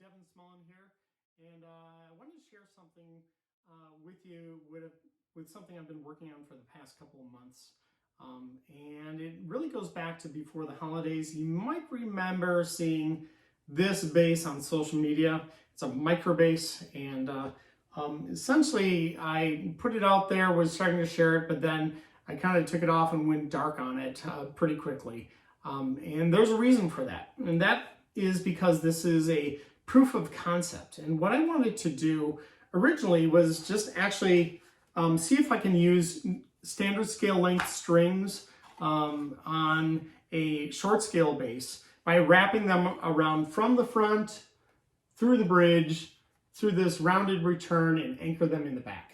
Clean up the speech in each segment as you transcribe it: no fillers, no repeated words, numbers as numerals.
Devon here, and I wanted to share something with you with something I've been working on for the past couple of months. And it really goes back to before the holidays. You might remember seeing this bass on social media. It's a micro bass, and essentially I put it out there, was starting to share it, but then I kind of took it off and went dark on it pretty quickly. And there's a reason for that, and that is because this is a proof of concept. And what I wanted to do originally was just actually see if I can use standard scale length strings on a short scale bass by wrapping them around from the front, through the bridge, through this rounded return, and anchor them in the back.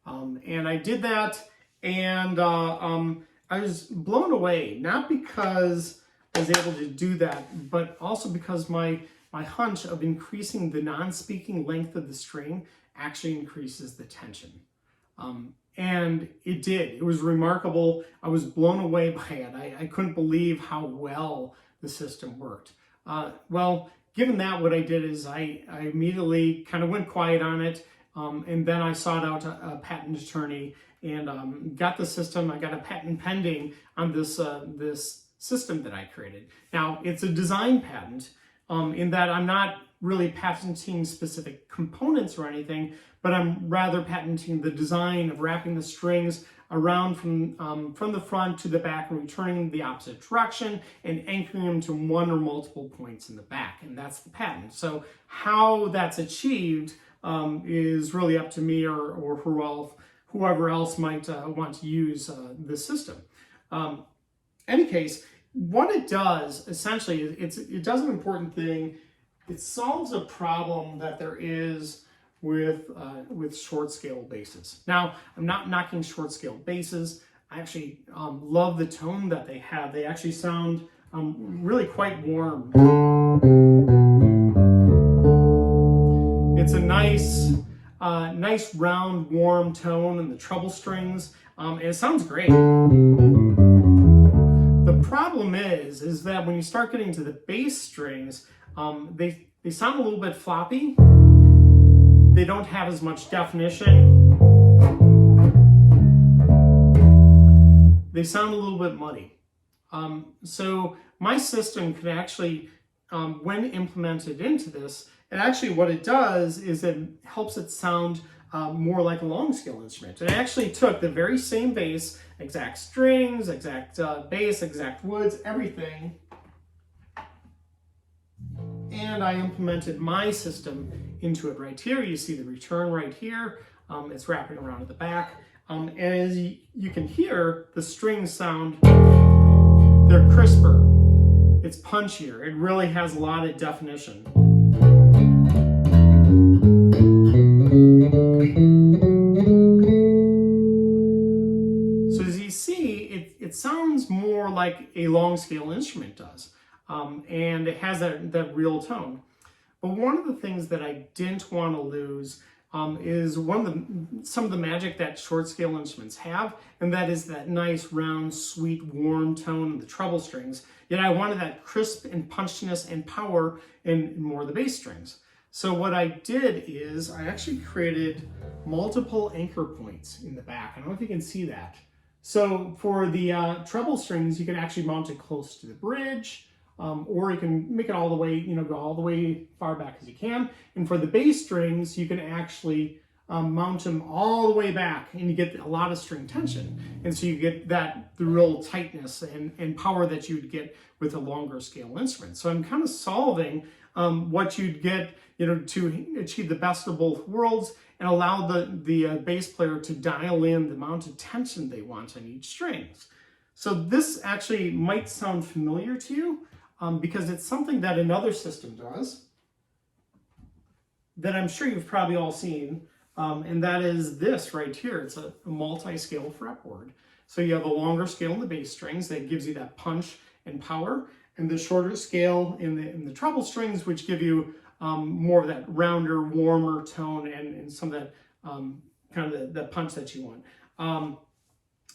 And I did that, and I was blown away, not because I was able to do that, but also because my hunch of increasing the non-speaking length of the string actually increases the tension. And it did. It was remarkable. I was blown away by it. I couldn't believe how well the system worked. Well, given that, what I did is I immediately kind of went quiet on it, and then I sought out a patent attorney and got the system. I got a patent pending on this system that I created. Now, it's a design patent in that I'm not really patenting specific components or anything, but I'm rather patenting the design of wrapping the strings around from the front to the back and returning the opposite direction and anchoring them to one or multiple points in the back, and that's the patent. So how that's achieved is really up to me or whoever else might want to use this system. Any case, what it does essentially is it does an important thing. It solves a problem that there is with short scale basses. Now, I'm not knocking short scale basses. I actually love the tone that they have. They actually sound really quite warm. It's a nice round, warm tone in the treble strings, and it sounds great. The problem is that when you start getting to the bass strings, they sound a little bit floppy. They don't have as much definition. They sound a little bit muddy. So my system can actually, when implemented into this, and actually what it does is it helps it sound more like a long scale instrument. It actually took the very same bass, exact strings, exact bass, exact woods, everything, and I implemented my system into it right here. You see the return right here. It's wrapping around at the back. And as you can hear, the strings sound, they're crisper. It's punchier. It really has a lot of definition. So as you see, it sounds more like a long scale instrument does. And it has that real tone. But one of the things that I didn't want to lose is some of the magic that short scale instruments have, and that is that nice, round, sweet, warm tone in the treble strings. Yet I wanted that crisp and punchiness and power in more of the bass strings. So what I did is I actually created multiple anchor points in the back. I don't know if you can see that. So for the treble strings, you can actually mount it close to the bridge, or you can make it all the way, go all the way far back as you can. And for the bass strings, you can actually mount them all the way back, and you get a lot of string tension. And so you get the real tightness and power that you'd get with a longer scale instrument. So I'm kind of solving what you'd get, to achieve the best of both worlds and allow the bass player to dial in the amount of tension they want on each string. So this actually might sound familiar to you, because it's something that another system does that I'm sure you've probably all seen, and that is this right here. It's a multi-scale fretboard. So you have a longer scale in the bass strings that gives you that punch and power, and the shorter scale in the treble strings, which give you more of that rounder, warmer tone and some of that kind of the punch that you want.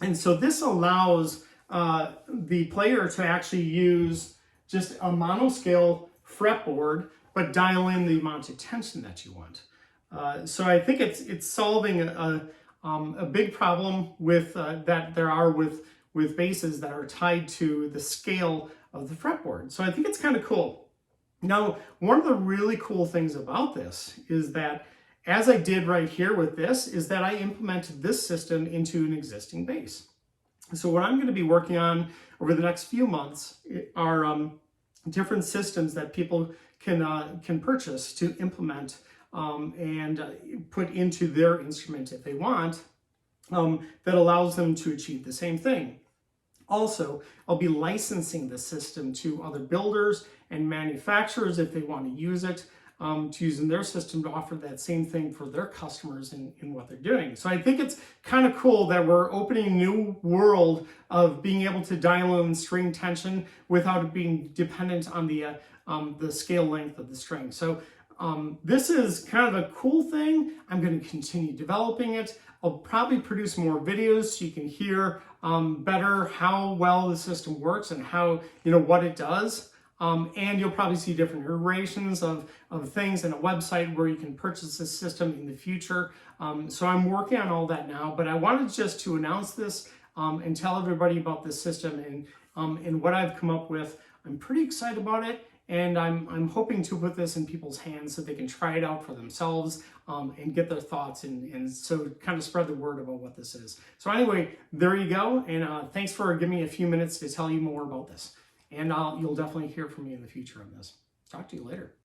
And so this allows the player to actually use just a monoscale fretboard but dial in the amount of tension that you want. So I think it's solving a big problem with that there are with basses that are tied to the scale of the fretboard. So I think it's kind of cool. Now, one of the really cool things about this is that, as I did right here with this, is that I implemented this system into an existing bass. So what I'm going to be working on over the next few months are different systems that people can purchase to implement and put into their instrument if they want, that allows them to achieve the same thing. Also, I'll be licensing the system to other builders and manufacturers if they want to use it, to use in their system to offer that same thing for their customers in what they're doing. So I think it's kind of cool that we're opening a new world of being able to dial in string tension without it being dependent on the scale length of the string. So this is kind of a cool thing. I'm going to continue developing it. I'll probably produce more videos so you can hear better how well the system works and how, what it does. And you'll probably see different iterations of things in a website where you can purchase this system in the future. So I'm working on all that now, but I wanted just to announce this and tell everybody about this system and what I've come up with. I'm pretty excited about it. And I'm hoping to put this in people's hands so they can try it out for themselves and get their thoughts and so kind of spread the word about what this is. So anyway, there you go. And thanks for giving me a few minutes to tell you more about this. And you'll definitely hear from me in the future on this. Talk to you later.